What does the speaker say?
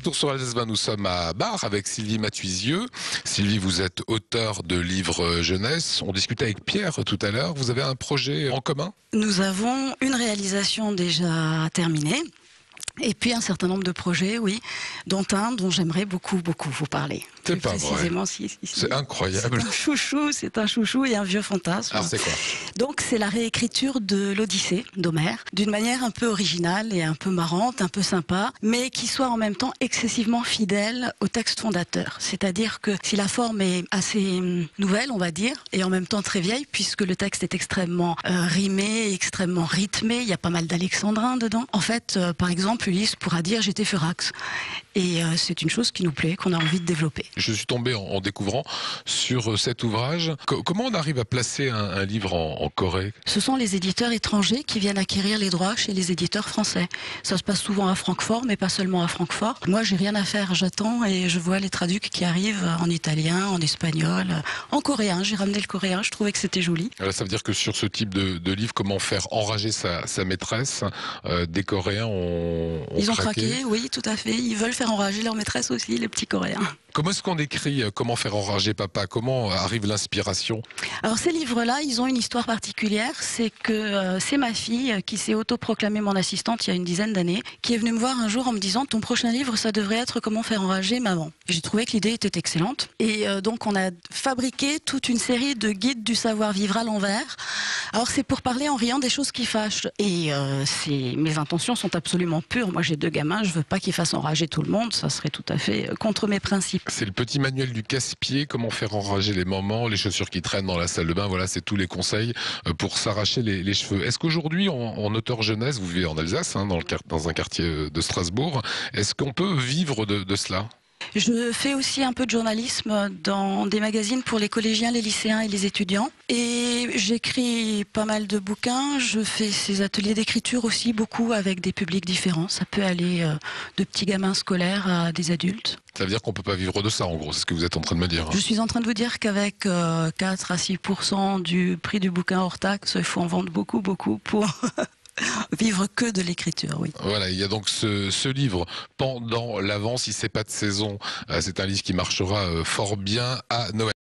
retour sur Alsace 20, nous sommes à Bar avec Sylvie Mathuisieux. Sylvie, vous êtes auteur de livres jeunesse. On discutait avec Pierre tout à l'heure. Vous avez un projet en commun? Nous avons une réalisation déjà terminée. Et puis un certain nombre de projets, oui, dont un dont j'aimerais beaucoup vous parler. C'est pas vrai. C'est incroyable. C'est un chouchou et un vieux fantasme. Alors c'est quoi? Donc c'est la réécriture de l'Odyssée d'Homère, d'une manière un peu originale et un peu marrante, un peu sympa, mais qui soit en même temps excessivement fidèle au texte fondateur. C'est-à-dire que si la forme est assez nouvelle, on va dire, et en même temps très vieille, puisque le texte est extrêmement rimé, extrêmement rythmé, il y a pas mal d'alexandrins dedans. En fait, par exemple, Ulysse pourra dire « j'étais furax ». Et c'est une chose qui nous plaît, qu'on a envie de développer. Je suis tombé en découvrant sur cet ouvrage. Comment on arrive à placer un livre en Corée? Ce sont les éditeurs étrangers qui viennent acquérir les droits chez les éditeurs français. Ça se passe souvent à Francfort, mais pas seulement à Francfort. Moi, j'ai rien à faire, j'attends et je vois les traducs qui arrivent en italien, en espagnol, en coréen. J'ai ramené le coréen, je trouvais que c'était joli. Alors, ça veut dire que sur ce type de livre, comment faire enrager sa maîtresse, des Coréens Ils ont craqué, oui, tout à fait. Ils veulent faire enrager leur maîtresse aussi, les petits Coréens. Comment est-ce qu'on écrit comment faire enrager papa? Comment arrive l'inspiration? Alors ces livres-là, ils ont une histoire particulière. C'est que c'est ma fille qui s'est autoproclamée mon assistante il y a une dizaine d'années, qui est venue me voir un jour en me disant « ton prochain livre, ça devrait être comment faire enrager maman ». J'ai trouvé que l'idée était excellente. Et donc on a fabriqué toute une série de guides du savoir-vivre à l'envers. Alors c'est pour parler en riant des choses qui fâchent. Et mes intentions sont absolument pures. Moi j'ai 2 gamins, je veux pas qu'ils fassent enrager tout le monde. Ça serait tout à fait contre mes principes. C'est le petit manuel du casse-pied, comment faire enrager les mamans, les chaussures qui traînent dans la salle de bain. Voilà, c'est tous les conseils pour s'arracher les cheveux. Est-ce qu'aujourd'hui, en auteur jeunesse, vous vivez en Alsace, hein, dans un quartier de Strasbourg, est-ce qu'on peut vivre de cela? Je fais aussi un peu de journalisme dans des magazines pour les collégiens, les lycéens et les étudiants. Et j'écris pas mal de bouquins. Je fais ces ateliers d'écriture aussi, beaucoup avec des publics différents. Ça peut aller de petits gamins scolaires à des adultes. Ça veut dire qu'on ne peut pas vivre de ça, en gros, c'est ce que vous êtes en train de me dire. Hein. Je suis en train de vous dire qu'avec 4 à 6% du prix du bouquin hors taxe, il faut en vendre beaucoup pour... vivre que de l'écriture, oui. Voilà, il y a donc ce livre pendant l'Avent, si c'est pas de saison. C'est un livre qui marchera fort bien à Noël.